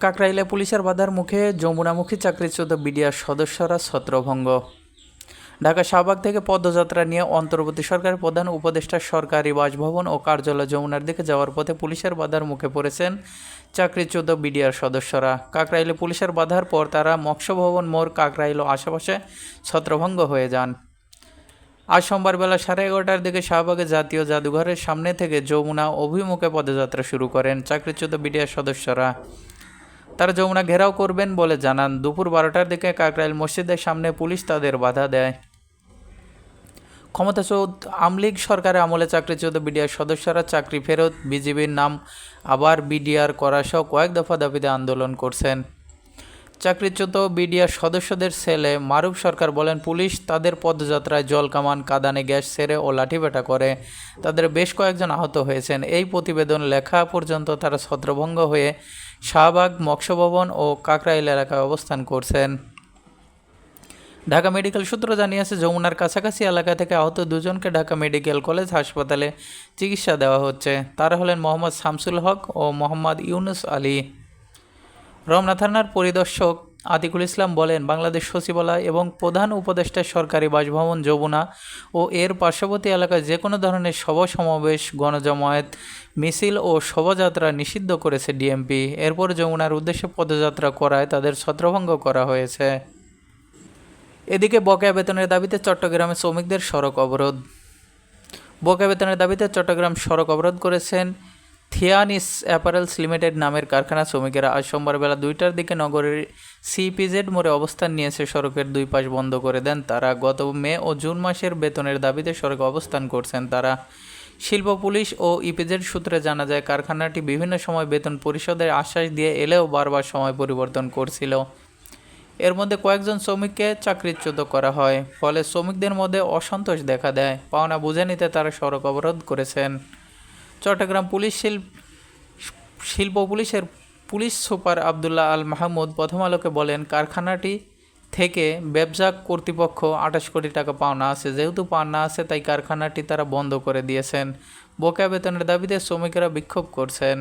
কাকরাইলে পুলিশের বাধার মুখে যমুনামুখী চাকরিচ্যুত বিডিআর সদস্যরা ছত্রভঙ্গ। ঢাকা শাহবাগ থেকে পদযাত্রা নিয়ে অন্তর্বর্তী সরকারের প্রধান উপদেষ্টা সরকারি বাসভবন ও কার্যালয় যমুনার দিকে যাওয়ার পথে পুলিশের বাধার মুখে পড়েছেন চাকরিচ্যুত বিডিআর সদস্যরা। কাকরাইলে পুলিশের বাধার পর তারা মৎস্যভবন মোড়, কাকরাইল ও আশেপাশে ছত্রভঙ্গ হয়ে যান। আজ সোমবার বেলা 11:30টার দিকে শাহবাগে জাতীয় জাদুঘরের সামনে থেকে যমুনা অভিমুখে পদযাত্রা শুরু করেন চাকরিচ্যুত বিডিআর সদস্যরা। তারা যমুনা ঘেরাও করবেন বলে জানান। দুপুর 12টার দিকে কাকরাইল মসজিদের সামনে পুলিশ তাদের বাধা দেয়। ক্ষমতাচ্যুত আওয়ামী লীগ সরকারের আমলে চাকরিচ্যুত বিডিআর সদস্যরা চাকরি ফেরত, বিজিবির নাম আবার বিডিআর করা সহ কয়েক দফা দাবিতে আন্দোলন করছেন। চাকরিচ্যুত বিডিআর সদস্যদের ছেলে মারুফ সরকার বলেন, পুলিশ তাদের পদযাত্রায় জলকামান, কাঁদানে গ্যাস ছেড়ে ও লাঠিপেটা করে। তাদের বেশ কয়েকজন আহত হয়েছেন। এই প্রতিবেদন লেখা পর্যন্ত তারা ছত্রভঙ্গ হয়ে শাহবাগ, মৎস্যভবন ও কাকরাইল এলাকায় অবস্থান করছেন। ঢাকা মেডিকেল সূত্র জানিয়েছে, যমুনার কাছাকাছি এলাকা থেকে আহত দুজনকে ঢাকা মেডিকেল কলেজ হাসপাতালে চিকিৎসা দেওয়া হচ্ছে। তারা হলেন মোহাম্মদ শামসুল হক ও মোহাম্মদ ইউনুস আলী। রমনা থানার পরিদর্শক আতিকুল ইসলাম বলেন, বাংলাদেশ সচিবালয় এবং প্রধান উপদেষ্টার সরকারি বাসভবন যমুনা ও এর পার্শ্ববর্তী এলাকায় যে কোনো ধরনের সভা সমাবেশ, গণজমায়েত, মিছিল ও শোভাযাত্রা নিষিদ্ধ করেছে ডিএমপি। এরপর যমুনার উদ্দেশ্যে পদযাত্রা করায় তাদের ছত্রভঙ্গ করা হয়েছে। এদিকে বকেয়া বেতনের দাবিতে চট্টগ্রামে শ্রমিকদের সড়ক অবরোধ। বকেয়া বেতনের দাবিতে চট্টগ্রাম সড়ক অবরোধ করেছেন থিয়ানিস অ্যাপারেলস লিমিটেড নামের কারখানা শ্রমিকেরা। আজ সোমবার বেলা 2টার দিকে নগরের সিপিজেড মোড়ে অবস্থান নিয়েছে। সড়কের দুই পাশ বন্ধ করে দেন তারা। গত মে ও জুন মাসের বেতনের দাবিতে সড়কে অবস্থান করছেন তারা। শিল্প পুলিশ ও ইপিজেড সূত্রে জানা যায়, কারখানাটি বিভিন্ন সময় বেতন পরিশোধের আশ্বাস দিয়ে এলেও বারবার সময় পরিবর্তন করছিল। এর মধ্যে কয়েকজন শ্রমিককে চাকরিচ্যুত করা হয়। ফলে শ্রমিকদের মধ্যে অসন্তোষ দেখা দেয়। পাওনা বুঝে নিতে তারা সড়ক অবরোধ করেছেন। চট্টগ্রাম শিল্প পুলিশের পুলিশ সুপার আবদুল্লাহ আল মাহমুদ প্রথম আলোকে বলেন, কারখানাটি থেকে ব্যবসা কর্তৃপক্ষ 28 কোটি টাকা পাওনা আছে। যেহেতু পাওনা আছে, তাই কারখানাটি তারা বন্ধ করে দিয়েছেন। বকেয়া বেতনের দাবিতে শ্রমিকেরা বিক্ষোভ করছেন।